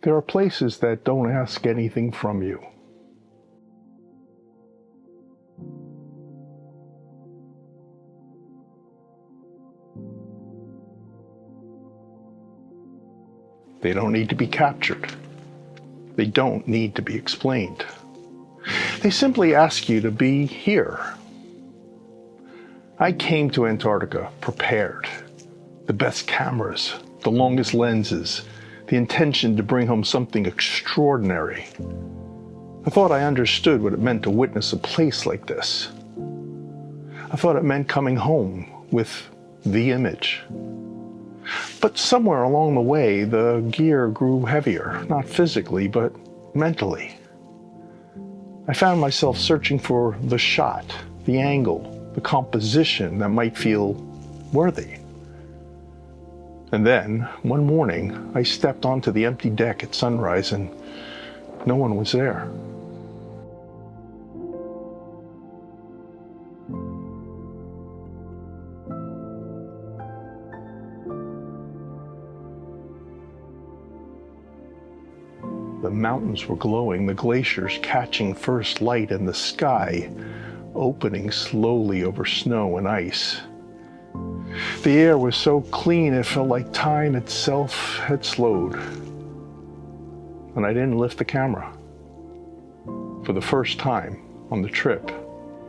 There are places that don't ask anything from you. They don't need to be captured. They don't need to be explained. They simply ask you to be here. I came to Antarctica prepared. The best cameras, the longest lenses, the intention to bring home something extraordinary. I thought I understood what it meant to witness a place like this. I thought it meant coming home with the image. But somewhere along the way, the gear grew heavier, not physically, but mentally. I found myself searching for the shot, the angle, the composition that might feel worthy. And then, one morning, I stepped onto the empty deck at sunrise and no one was there. The mountains were glowing, the glaciers catching first light, and the sky opening slowly over snow and ice. The air was so clean it felt like time itself had slowed. And I didn't lift the camera. For the first time on the trip,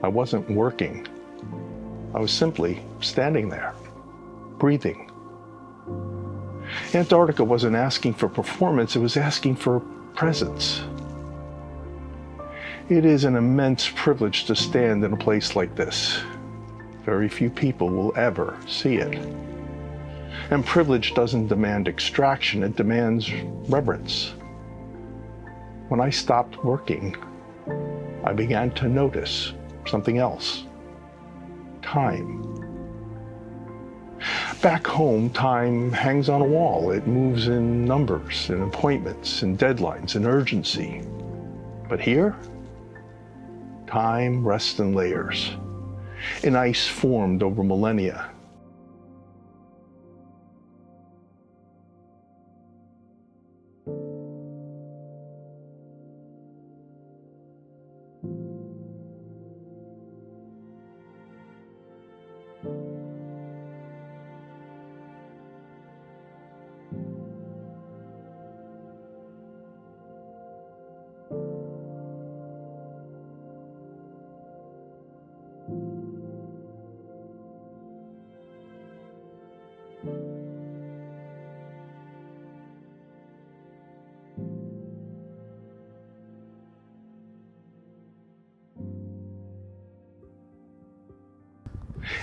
I wasn't working. I was simply standing there, breathing. Antarctica wasn't asking for performance, it was asking for presence. It is an immense privilege to stand in a place like this. Very few people will ever see it. And privilege doesn't demand extraction, it demands reverence. When I stopped working, I began to notice something else. Time. Back home, time hangs on a wall. It moves in numbers, in appointments, in deadlines, in urgency. But here, time rests in layers, in ice formed over millennia.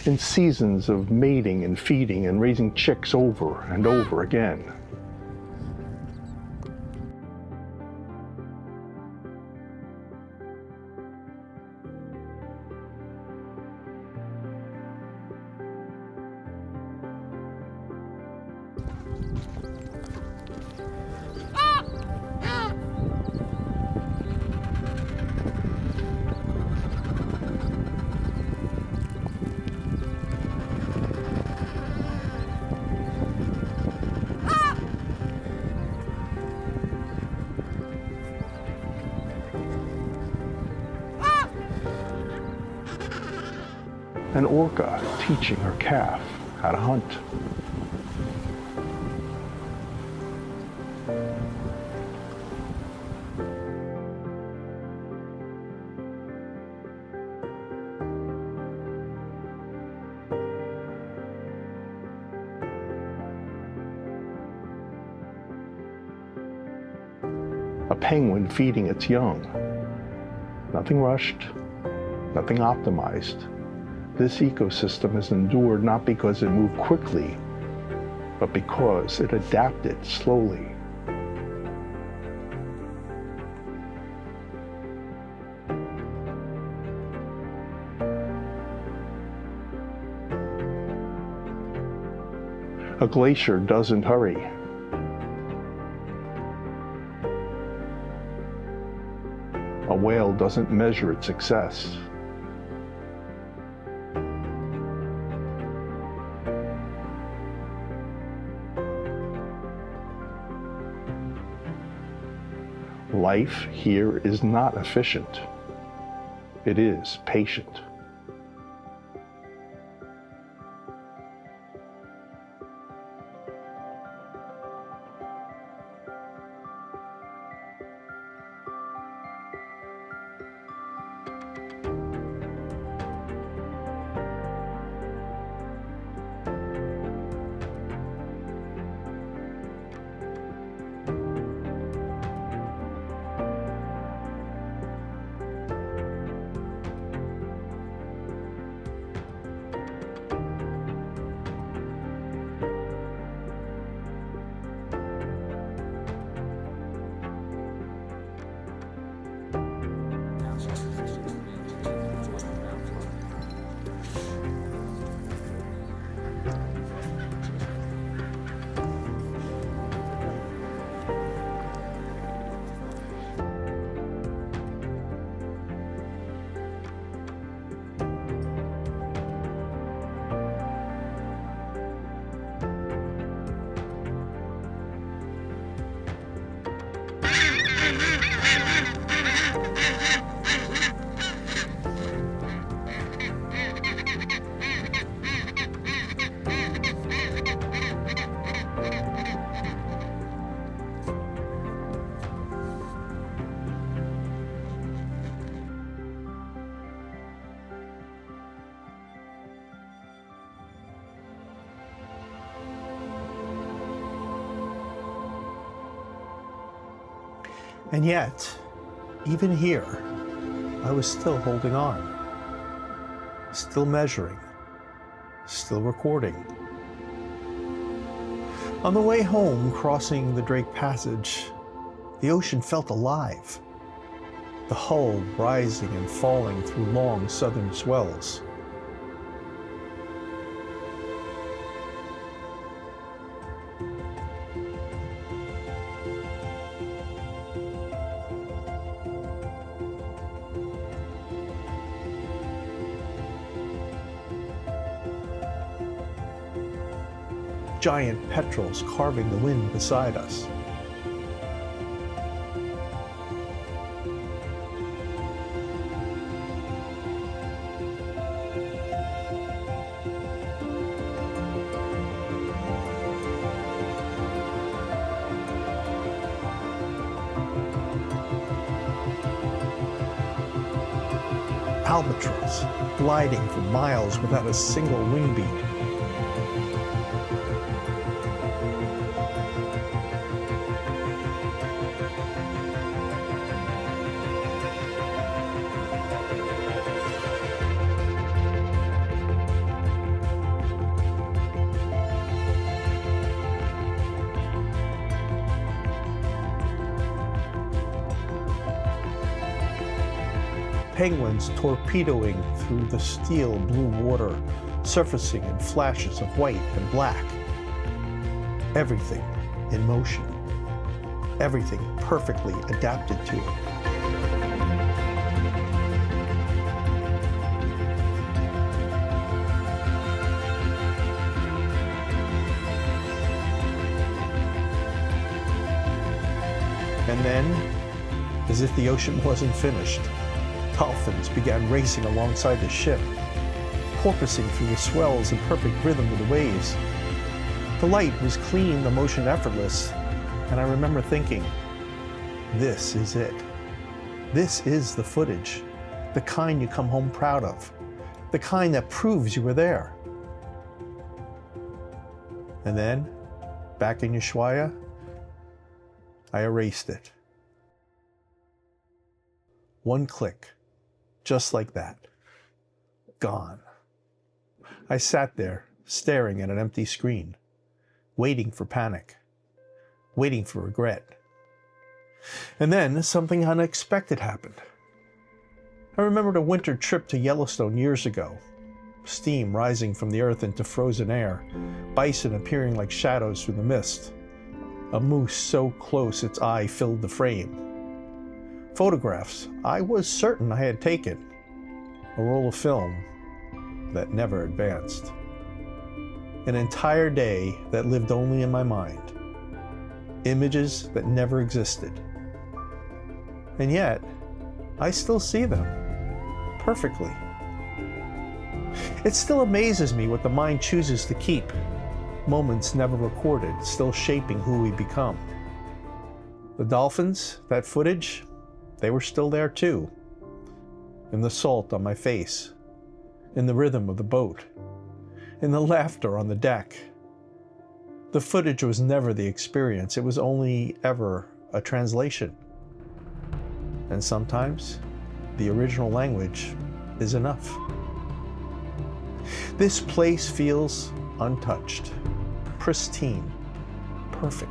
In seasons of mating and feeding and raising chicks over and over again. An orca teaching her calf how to hunt. A penguin feeding its young. Nothing rushed, nothing optimized. This ecosystem has endured not because it moved quickly, but because it adapted slowly. A glacier doesn't hurry. A whale doesn't measure its success. life here is not efficient. It is patient. And yet, even here, I was still holding on, still measuring, still recording. On the way home, crossing the Drake Passage, the ocean felt alive, the hull rising and falling through long southern swells. Giant petrels carving the wind beside us. Albatross gliding for miles without a single wing beat. Penguins torpedoing through the steel blue water, surfacing in flashes of white and black. Everything in motion. Everything perfectly adapted to it. And then, as if the ocean wasn't finished, dolphins began racing alongside the ship, porpoising through the swells in perfect rhythm with the waves. The light was clean, the motion effortless, and I remember thinking, this is it. This is the footage, the kind you come home proud of, the kind that proves you were there. And then, back in Ushuaia, I erased it. One click. Just like that. Gone. I sat there, staring at an empty screen, waiting for panic, waiting for regret. And then something unexpected happened. I remembered a winter trip to Yellowstone years ago. Steam rising from the earth into frozen air, bison appearing like shadows through the mist, a moose so close its eye filled the frame. Photographs I was certain I had taken, a roll of film that never advanced. An entire day that lived only in my mind. Images that never existed. And yet, I still see them perfectly. It still amazes me what the mind chooses to keep. Moments never recorded, still shaping who we become. The dolphins, that footage, they were still there too. In the salt on my face, in the rhythm of the boat, in the laughter on the deck. The footage was never the experience, it was only ever a translation. And sometimes, the original language is enough. This place feels untouched, pristine, perfect.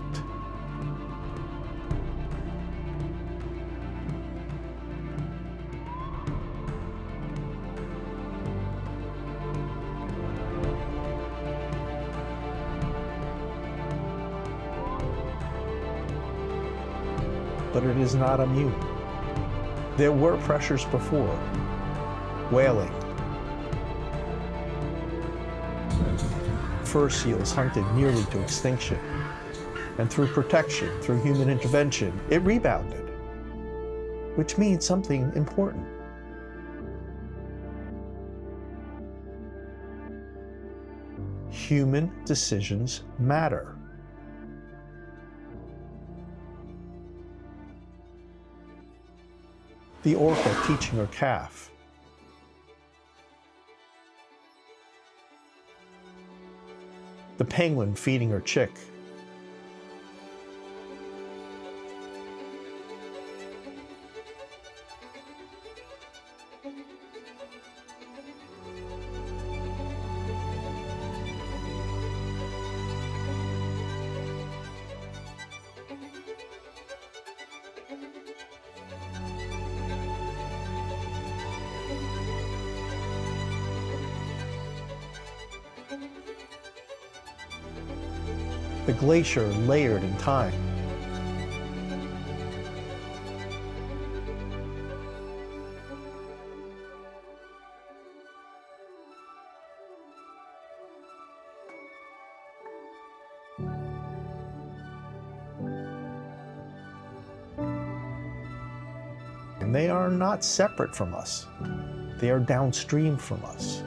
But it is not immune. There were pressures before, whaling, fur seals hunted nearly to extinction, and through protection, through human intervention, it rebounded, which means something important. Human decisions matter. The orca teaching her calf. The penguin feeding her chick. The glacier layered in time. And they are not separate from us. They are downstream from us.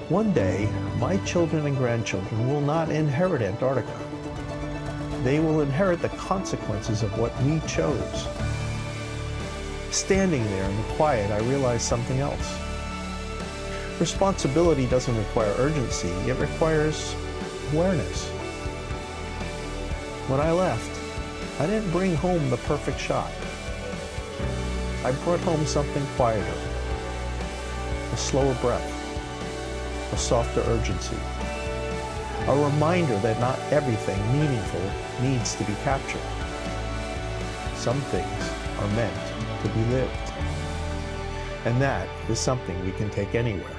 One day, my children and grandchildren will not inherit Antarctica. They will inherit the consequences of what we chose. Standing there in the quiet, I realized something else. Responsibility doesn't require urgency, it requires awareness. When I left, I didn't bring home the perfect shot. I brought home something quieter, a slower breath, a softer urgency, a reminder that not everything meaningful needs to be captured. Some things are meant to be lived. And that is something we can take anywhere.